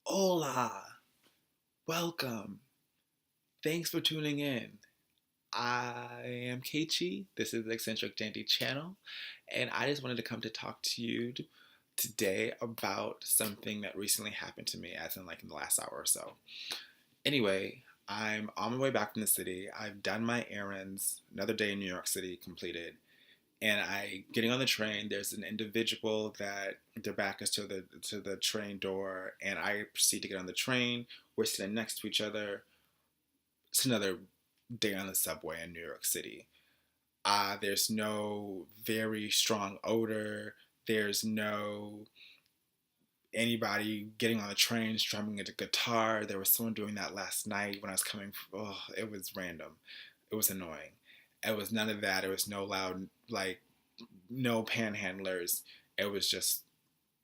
Hola, welcome. Thanks for tuning in. I am Kechi. This is the Eccentric channel, and I just wanted to come to talk to you today about something that recently happened to me, as in like in the last hour or so. Anyway, I'm on my way back from the city. I've done my errands. Another day in New York City completed, and I getting on the train. There's an individual that their back is to the train door, and I proceed to get on the train. We're sitting next to each other. It's another day on the subway in New York City. There's no very strong odor. There's no anybody getting on the train strumming a guitar. There was someone doing that last night when I was coming. Oh, it was random. It was annoying. It was none of that. It was no loud, like, no panhandlers. It was just,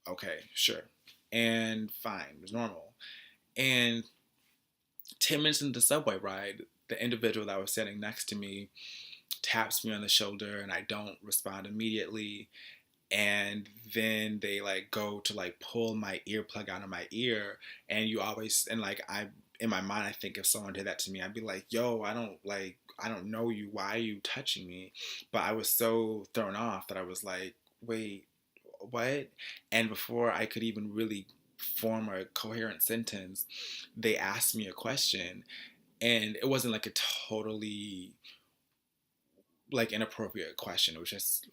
okay, sure. And fine. It was normal. And 10 minutes into the subway ride, the individual that was sitting next to me taps me on the shoulder and I don't respond immediately. And then they like go to like pull my earplug out of my ear. And you always, and like, in my mind, I think if someone did that to me, I'd be like, yo, I don't know you. Why are you touching me? But I was so thrown off that I was like, wait, what? And before I could even really form a coherent sentence, they asked me a question, and it wasn't like a totally like inappropriate question. It was just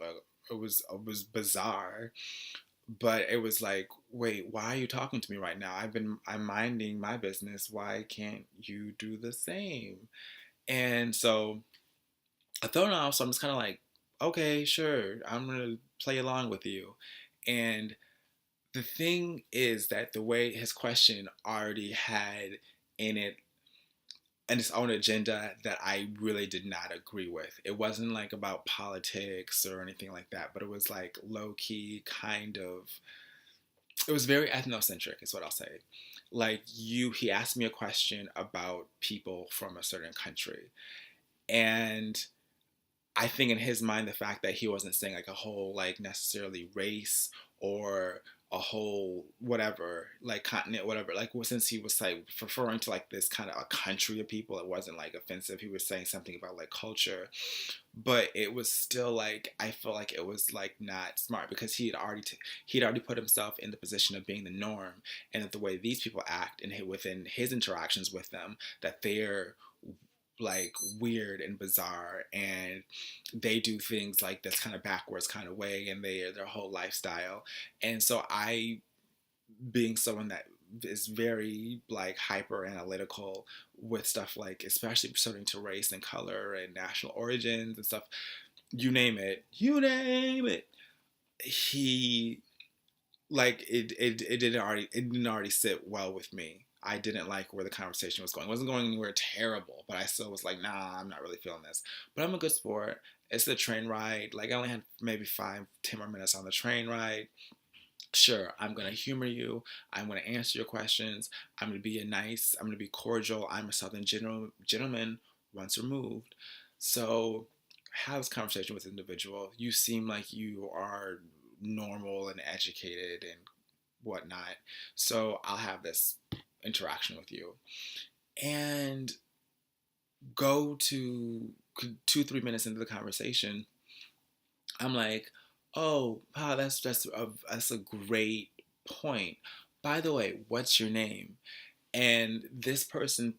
it was bizarre, but it was like, wait, why are you talking to me right now? I'm minding my business. Why can't you do the same? And so I thrown off. So I'm just kind of like, okay, sure, I'm gonna play along with you. And the thing is that the way his question already had in it and its own agenda that I really did not agree with. It wasn't like about politics or anything like that, but it was like low key kind of. It was very ethnocentric, is what I'll say. Like he asked me a question about people from a certain country, and I think in his mind, the fact that he wasn't saying like a whole like necessarily race or a whole whatever like continent whatever like well, since he was like referring to like this kind of a country of people, it wasn't like offensive. He was saying something about like culture, but it was still like I felt like it was like not smart because he'd already put himself in the position of being the norm, and that the way these people act and within his interactions with them, that they're like weird and bizarre, and they do things like this kind of backwards kind of way, and their whole lifestyle. And so I, being someone that is very like hyper analytical with stuff like especially starting to race and color and national origins and stuff, you name it, he like it didn't already sit well with me. I didn't like where the conversation was going. It wasn't going anywhere terrible, but I still was like, nah, I'm not really feeling this. But I'm a good sport. It's the train ride. Like I only had maybe 5, 10 more minutes on the train ride. Sure, I'm gonna humor you. I'm gonna answer your questions. I'm gonna be cordial. I'm a Southern gentleman once removed. So have this conversation with an individual. You seem like you are normal and educated and whatnot. So I'll have this interaction with you. And go to 2, 3 minutes into the conversation, I'm like, oh, wow, that's a great point. By the way, what's your name? And this person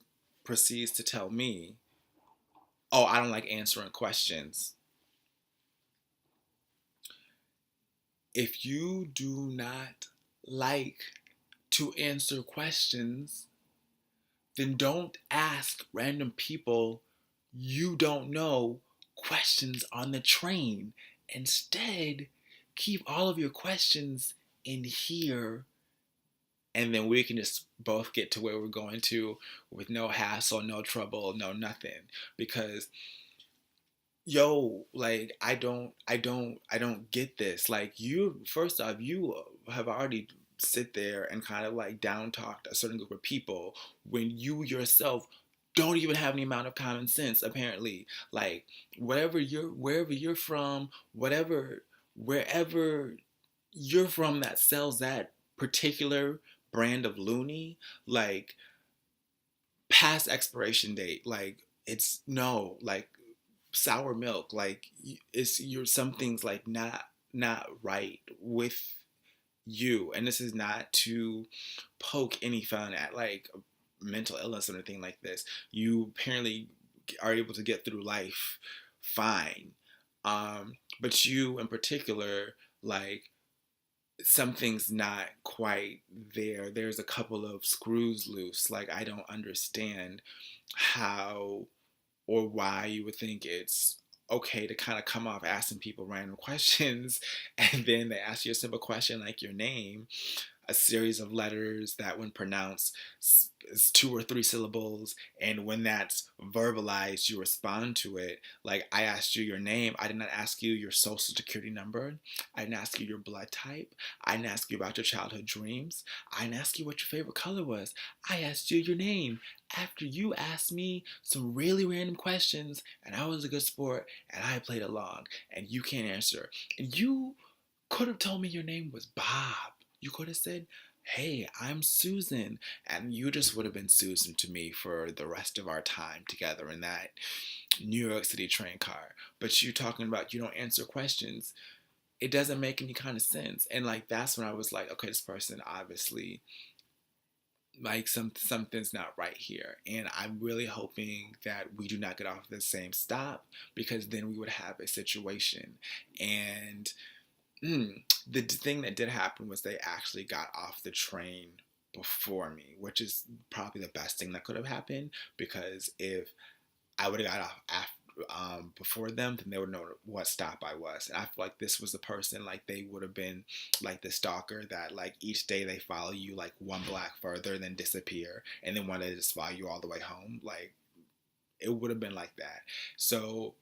proceeds to tell me, oh, I don't like answering questions. If you do not like to answer questions, then don't ask random people you don't know questions on the train. Instead, keep all of your questions in here, and then we can just both get to where we're going to with no hassle, no trouble, no nothing. Because yo, like I don't get this. Like you, first off, you have already sit there and kind of like down talked a certain group of people when you yourself don't even have any amount of common sense apparently. Like wherever you're from, whatever wherever you're from that sells that particular brand of loony, like past expiration date, like it's no, like sour milk, like it's you're something's like not right with you. And this is not to poke any fun at like mental illness or anything like this. You apparently are able to get through life fine. But you in particular, like something's not quite there. There's a couple of screws loose. Like I don't understand how or why you would think it's okay to kind of come off asking people random questions and then they ask you a simple question like your name, a series of letters that when pronounced is 2 or 3 syllables, and when that's verbalized you respond to it. Like I asked you your name, I did not ask you your social security number, I didn't ask you your blood type, I didn't ask you about your childhood dreams, I didn't ask you what your favorite color was. I asked you your name after you asked me some really random questions and I was a good sport and I played along and you can't answer. And you could have told me your name was Bob. You could have said, hey, I'm Susan. And you just would have been Susan to me for the rest of our time together in that New York City train car. But you talking about you don't answer questions, it doesn't make any kind of sense. And like that's when I was like, okay, this person obviously like something's not right here, and I'm really hoping that we do not get off the same stop, because then we would have a situation. And the thing that did happen was they actually got off the train before me, which is probably the best thing that could have happened, because if I would have got off after before them, then they would know what stop I was. And I feel like this was the person, like they would have been like the stalker that like each day they follow you like one block further, then disappear, and then one day just follow you all the way home. Like it would have been like that. So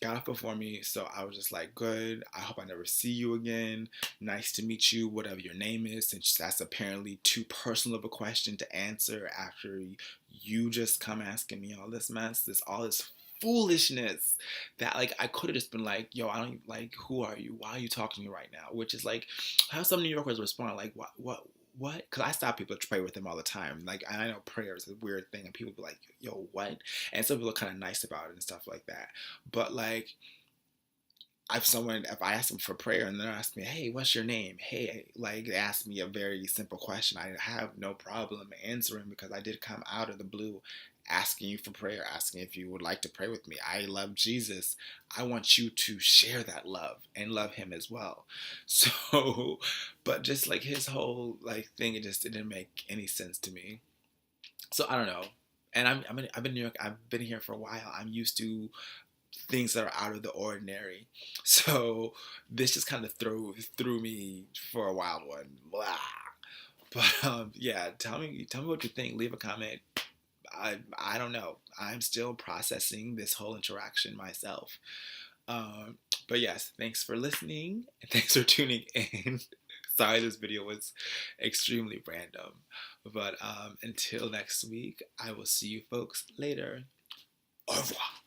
got off before me, so I was just like, good, I hope I never see you again. Nice to meet you, whatever your name is, since that's apparently too personal of a question to answer after you just come asking me all this mess, all this foolishness, that like I could have just been like, yo, I don't like, who are you, why are you talking to me right now? Which is like how some New Yorkers respond, like what? Because I stop people to pray with them all the time. Like, I know prayer is a weird thing, and people be like, yo, what? And some people are kind of nice about it and stuff like that. But like, if I ask them for prayer and they're asking me, hey, what's your name? Hey, like they asked me a very simple question, I have no problem answering, because I did come out of the blue asking you for prayer, asking if you would like to pray with me. I love Jesus. I want you to share that love and love him as well. So, but just like his whole like thing, it didn't make any sense to me. So I don't know. And I've been in New York. I've been here for a while. I'm used to things that are out of the ordinary. So this just kind of threw me for a wild one. Blah. But yeah, tell me what you think. Leave a comment. I don't know. I'm still processing this whole interaction myself. Um, but yes, thanks for listening and thanks for tuning in. Sorry, this video was extremely random. But until next week, I will see you folks later. Au revoir.